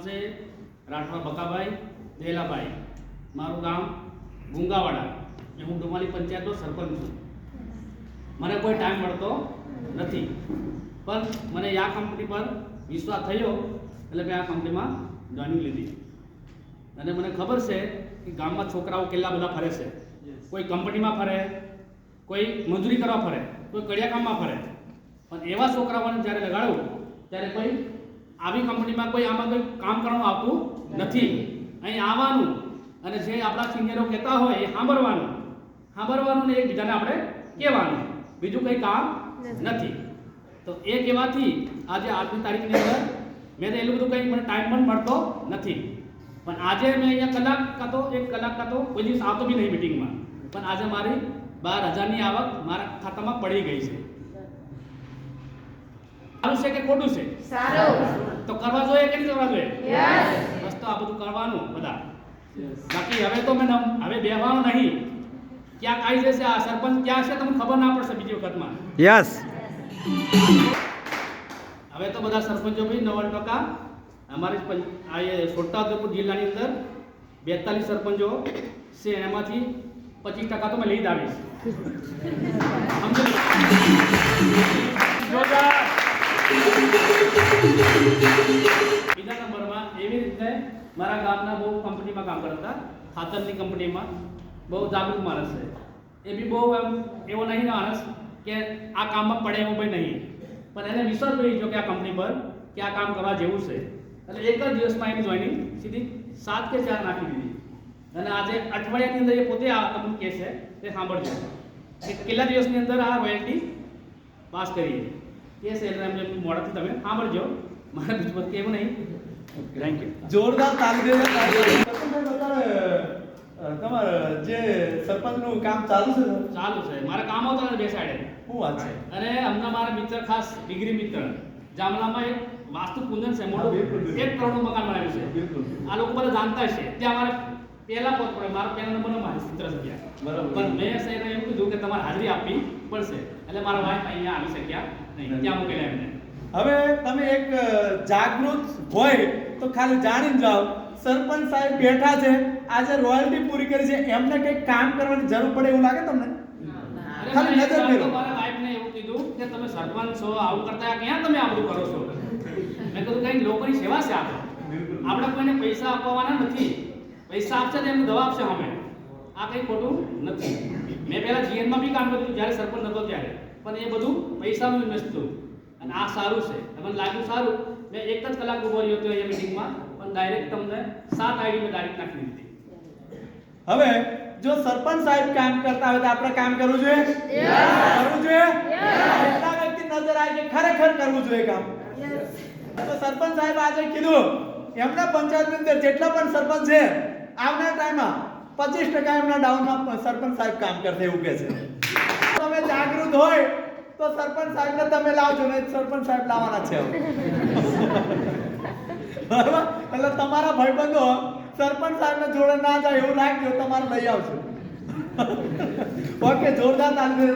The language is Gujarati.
છે રાઠવા બકાભાઈ દેલાભાઈ, મારું ગામ ગુંગાવાડા, હું ડુમાલી પંચાયતનો સરપંચ છું. મને કોઈ ટાઈમ મળતો નથી, પણ મને આ કંપની પર વિશ્વાસ થયો એટલે મેં આ કંપનીમાં જોઈનિંગ લીધી. અને મને ખબર છે કે ગામમાં છોકરાઓ કેટલા બધા ફરે છે. કોઈ કંપનીમાં ફરે, કોઈ મજૂરી કરવા ફરે, કોઈ કડિયા કામમાં ફરે, પણ એવા છોકરાઓને જ્યારે લગાડું ત્યારે કોઈ આવી કંપનીમાં કોઈ આમાં કોઈ કામ કરવાનું આવતું નથી. અહીં આવવાનું અને જે આપણા સિનિયરો કહેતા હોય એ સાંભળવાનું ને એકબીજાને આપણે કહેવાનું, બીજું કંઈ કામ નથી. તો એ કહેવાથી આજે આજની તારીખની અંદર મેં તો એટલું બધું કંઈ મને ટાઈમ પણ મળતો નથી, પણ આજે મેં અહીંયા એક કલાક કાતો કોઈ દિવસ આવતો બી નહીં મિટિંગમાં, પણ આજે મારી 12,000ની આવક મારા ખાતામાં પડી ગઈ છે. સારું છે કે ખોટું છે? સારું. તો કરવા જોઈએ કે નહીં કરવા જોઈએ? યસ. બસ તો આ બધું કરવાનું બધા. બાકી હવે તો મેં હવે બેહવાનું નહીં. ક્યાં આવી જશે આ સરપંચ ક્યાં છે તમને ખબર ના પડશે બીજી વખતમાં. યસ. હવે તો બધા સરપંચો ભાઈ 90% અમારી છોટાઉદેપુર જિલ્લાની અંદર 42 સરપંચો છે, એમાંથી 25% તો મેં લઈ જ આવીશ. બીજા નંબરમાં એવી રીતે મારા ગામના બહુ કંપનીમાં કામ કરતા, ખાતરની કંપનીમાં બહુ જાગૃત માણસ છે. એ બી બહુ એવો નહીં માણસ કે આ કામમાં પડે એવો ભાઈ નહીં, પણ એને વિશ્વાસ પડી ગયો કે આ કંપની પર કે આ કામ કરવા જેવું છે. એટલે એક જ દિવસમાં એની જોઈનિંગ સીધી 7 કે 4 નાખી દીધી. અને આજે અઠવાડિયાની અંદર એ પોતે આ તમને કહે છે તે સાંભળજો કે કેટલા દિવસની અંદર આ રોયલ્ટી પાસ કરીએ તે છે. એટલે એમને મોડાથી તમે સાંભળજો, મારે બીજું કેવું નહીં. Thank you. જોરદાર તાળી તમારે જે સરપંચનું કામ ચાલુ છે ચાલુ છે. મારા કામ આવતા બે સાઈડે. શું વાત છે? અને હમણાં મારા મિત્ર ખાસ ડિગ્રી મિત્ર જામલામાં એક વાસ્તુ પૂજન છે મોટું, 1 કરોડનું મકાન બનાવ્યું છે. આ લોકો બધા જાણતા છે. ત્યાં અમારે પહેલા પહોંચ પડે, મારો પહેલા નંબરનો મારી મિત્ર છે ત્યાં. બરાબર. પણ મેં સાહેબને એવું કીધું કે તમારે હાજરી આપવી પડશે, એટલે મારા વાઈફ અહીંયા આવી શક્યા નહીં, ત્યાં મૂકેલા એમને. હવે તમે એક જાગૃત હોય તો ખાલી જાણીને જાઓ, સરપંચ સાહેબ બેઠા છે, આજે રોયલ્ટી પૂરી કરી છે, એમને કંઈક કામ કરવાની જરૂર પડે એવું લાગે તમને? ખાલી નજર ફેરવો. મારા વાઈફને એવું કીધું કે તમે સરપંચ છો, આવું કરતા ક્યાં તમે આ બધું કરો છો? મેં કીધું કંઈ લોકોની સેવા છે આપણે કોઈને પૈસા આપવાના નથી. પૈસા આપશે તો એમને દવા આપશે અમે. આ કંઈ ખોટું નથી. મેં પહેલા જીએનમાં બી કામ કર્યું જ્યારે સરપંચ નહોતો ત્યારે, પણ એ બધું પૈસાનું ઇન્વેસ્ટ થયું. અને આ સારું છે, તમને લાગ્યું સારું. મેં 1 જ કલાક ઉભો રહ્યો હતો અહીંયા મિટિંગમાં, પણ ડાયરેક્ટ તમને 7 આઈડી મેં ડાયરેક્ટ નાખી દીધી. હવે જો સરપંચ સાહેબ કામ કરતા હોય તો આપણે કામ કરવું જોઈએ? કરવું જોઈએ? એટલા વ્યક્તિ નજર આવે કે ખરેખર કરવું જોઈએ કામ. તો સરપંચ સાહેબ આજે કીધું એમના પંચાયતની અંદર જેટલા પણ સરપંચ છે આવનાર ટાઈમમાં 25% એમના ડાઉનમાં સરપંચ સાહેબ કામ કરશે એવું કહે છે. તમે જાગૃત હોય તો સરપંચ સાહેબને તમે લાવજો, ને સરપંચ સાહેબ લાવવાના છે બરાબર. એટલે તમારા ભાઈબંધો સરપંચ સાહેબને જોડે ના જાય એવું રાખજો, તમારે લઈ આવજો. ઓકે, જોરદાર તાલી.